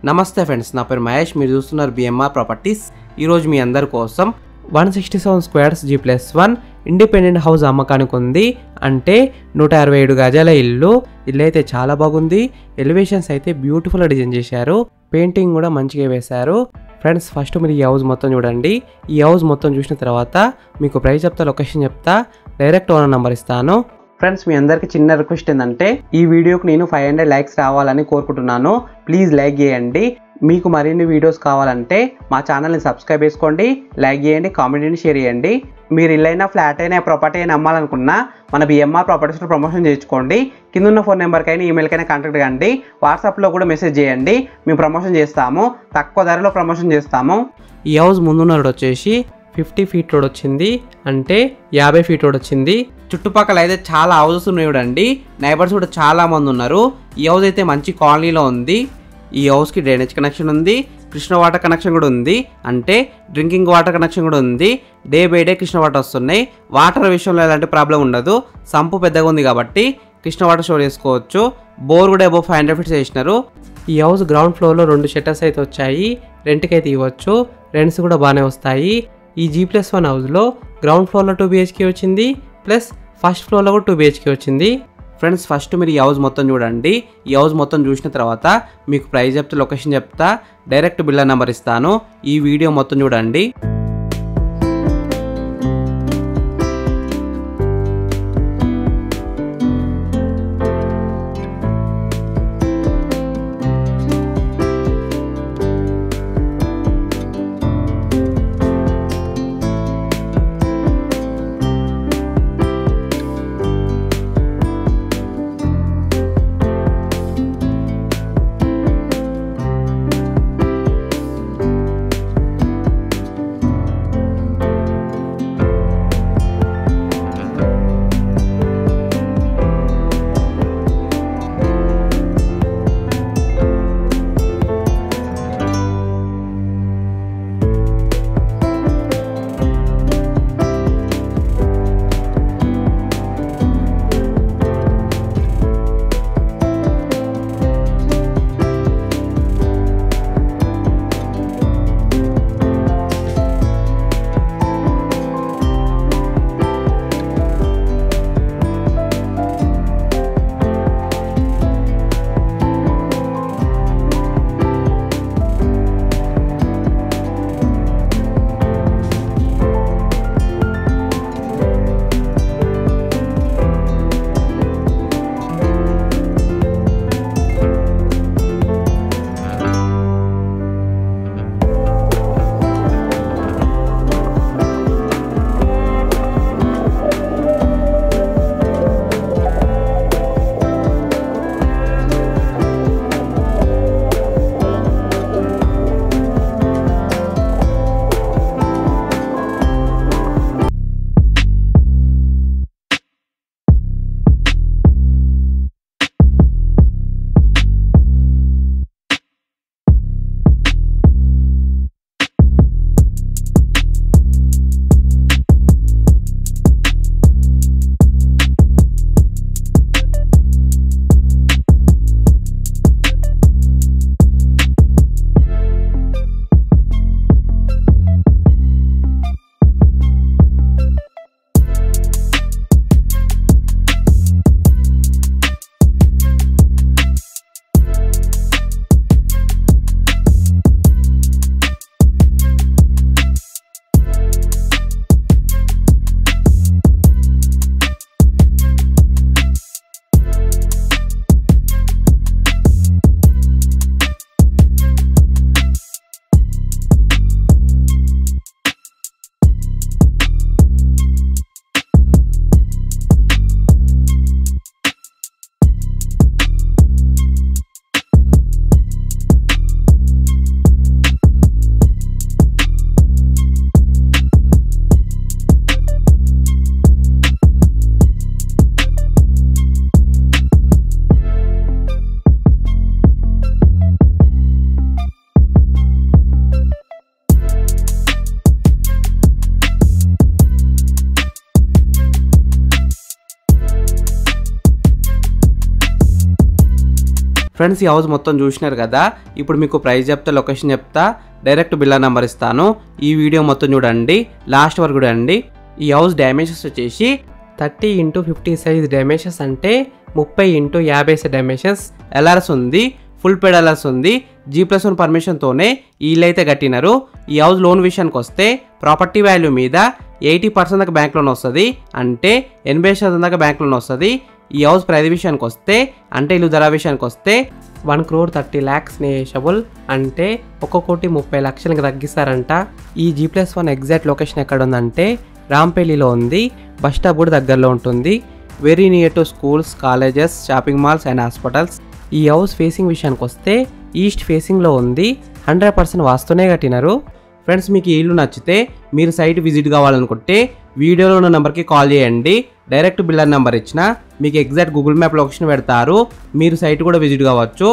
నమస్తే ఫ్రెండ్స్, నా పేరు మహేష్. మీరు చూస్తున్నారు బిఎంఆర్ ప్రాపర్టీస్. ఈరోజు మీ అందరి కోసం 167 స్క్వేర్స్ G+1 ఇండిపెండెంట్ హౌస్ అమ్మకానికి ఉంది. అంటే 167 గజాల ఇల్లు. ఇల్లు అయితే చాలా బాగుంది. ఎలివేషన్స్ అయితే బ్యూటిఫుల్గా డిజైన్ చేశారు. పెయింటింగ్ కూడా మంచిగా వేశారు. ఫ్రెండ్స్, ఫస్ట్ మీరు ఈ హౌస్ మొత్తం చూడండి. ఈ హౌస్ మొత్తం చూసిన తర్వాత మీకు ప్రైస్ చెప్తా, లొకేషన్ చెప్తా, డైరెక్ట్ ఓనర్ నెంబర్ ఇస్తాను. ఫ్రెండ్స్, మీ అందరికి చిన్న రిక్వెస్ట్ ఏంటంటే ఈ వీడియోకి నేను 500 లైక్స్ రావాలని కోరుకుంటున్నాను. ప్లీజ్ లైక్ చేయండి. మీకు మరిన్ని వీడియోస్ కావాలంటే మా ఛానల్ని సబ్స్క్రైబ్ చేసుకోండి, లైక్ చేయండి, కామెంట్ చేయండి, షేర్ చేయండి. మీరు ఇల్లైనా ఫ్లాట్ అయినా ప్రాపర్టీ అయినా అమ్మాలనుకున్నా మన బిఎంఆర్ ప్రాపర్టీస్లో ప్రమోషన్ చేయించుకోండి. కింద ఉన్న ఫోన్ నెంబర్కైనా ఈమెయిల్కైనా కాంటాక్ట్ కండి. వాట్సాప్లో కూడా మెసేజ్ చేయండి. మేము ప్రమోషన్ చేస్తాము, తక్కువ ధరలో ప్రమోషన్ చేస్తాము. ఈ హౌస్ ముందున్న రోడ్ వచ్చేసి 50 ఫీట్ రోడ్ వచ్చింది, అంటే 50 ఫీట్ రోడ్ వచ్చింది. చుట్టుపక్కల అయితే చాలా హౌసెస్ ఉన్నాయి చూడండి. నైబర్స్ కూడా చాలా మంది ఉన్నారు. ఈ హౌస్ అయితే మంచి కాలనీలో ఉంది. ఈ హౌస్కి డ్రైనేజ్ కనెక్షన్ ఉంది, కృష్ణ వాటర్ కనెక్షన్ కూడా ఉంది, అంటే డ్రింకింగ్ వాటర్ కనెక్షన్ కూడా ఉంది. Day by day Krishna water వస్తున్నాయి. వాటర్ విషయంలో ఎలాంటి ప్రాబ్లం ఉండదు. సంపు పెద్దగా ఉంది కాబట్టి కృష్ణ వాటర్ స్టోర్ చేసుకోవచ్చు. బోర్ కూడా అబౌవ్ 500 ఫీట్స్ వేసినారు. ఈ హౌస్ గ్రౌండ్ ఫ్లోర్లో 2 షట్టర్స్ అయితే వచ్చాయి. రెంట్కి అయితే ఇవ్వచ్చు. రెంట్స్ కూడా బాగానే వస్తాయి. ఈ G+1 హౌస్లో గ్రౌండ్ ఫ్లోర్లో 2 BHK వచ్చింది, ప్లస్ ఫస్ట్ ఫ్లోర్లో కూడా 2 BHK వచ్చింది. ఫ్రెండ్స్, ఫస్ట్ మీరు ఈ హౌస్ మొత్తం చూడండి. ఈ హౌస్ మొత్తం చూసిన తర్వాత మీకు ప్రైస్ చెప్తా, లొకేషన్ చెప్తా, డైరెక్ట్ బిల్డర్ నెంబర్ ఇస్తాను. ఈ వీడియో మొత్తం చూడండి. ఫ్రెండ్స్ ఈ హౌస్ మొత్తం చూసినారు కదా, ఇప్పుడు మీకు ప్రైస్ చెప్తా, లొకేషన్ చెప్తా, డైరెక్ట్ బిల్లా నెంబర్ ఇస్తాను. ఈ వీడియో మొత్తం చూడండి, లాస్ట్ వరకు చూడండి. ఈ హౌస్ డైమెన్షన్స్ వచ్చేసి 30x50 సైజ్ డైమెన్షన్స్, అంటే 30x50 డైమెన్షన్స్. ఎల్ఆర్ఎస్ ఉంది, ఫుల్ పేడ్ ఎల్ఆర్ఎస్ ఉంది. G+1 పర్మిషన్తోనే వీళ్ళైతే కట్టినారు. ఈ హౌస్ లోన్ విషయానికి వస్తే ప్రాపర్టీ వాల్యూ మీద 80% దాకా బ్యాంక్ లోన్ వస్తుంది, అంటే 80% దాకా బ్యాంక్ లోన్ వస్తుంది. ఈ హౌస్ ప్రైస్ విషయానికి వస్తే, అంటే ఇల్లు ధర విషయానికి వస్తే 1,30,00,000 నెగోషియబుల్, అంటే 1,30,00,000కి తగ్గిస్తారంట. ఈ G+1 ఎగ్జాక్ట్ లొకేషన్ ఎక్కడ ఉందంటే రాంపల్లిలో ఉంది. బస్ స్టాప్ కూడా దగ్గరలో ఉంటుంది. Very near to schools, colleges, shopping malls and hospitals. ఈ హౌస్ ఫేసింగ్ విషయానికి వస్తే ఈస్ట్ ఫేసింగ్లో ఉంది. 100% వాస్తునే కట్టినారు. ఫ్రెండ్స్ మీకు ఈ ఇల్లు నచ్చితే మీరు సైట్ విజిట్ కావాలనుకుంటే వీడియోలో ఉన్న నెంబర్కి కాల్ చేయండి. డైరెక్ట్ బిల్డర్ నెంబర్ ఇచ్చిన మీకు ఎగ్జాక్ట్ గూగుల్ మ్యాప్ లొకేషన్ పెడతారు. మీరు సైట్ కూడా విజిట్ కావచ్చు.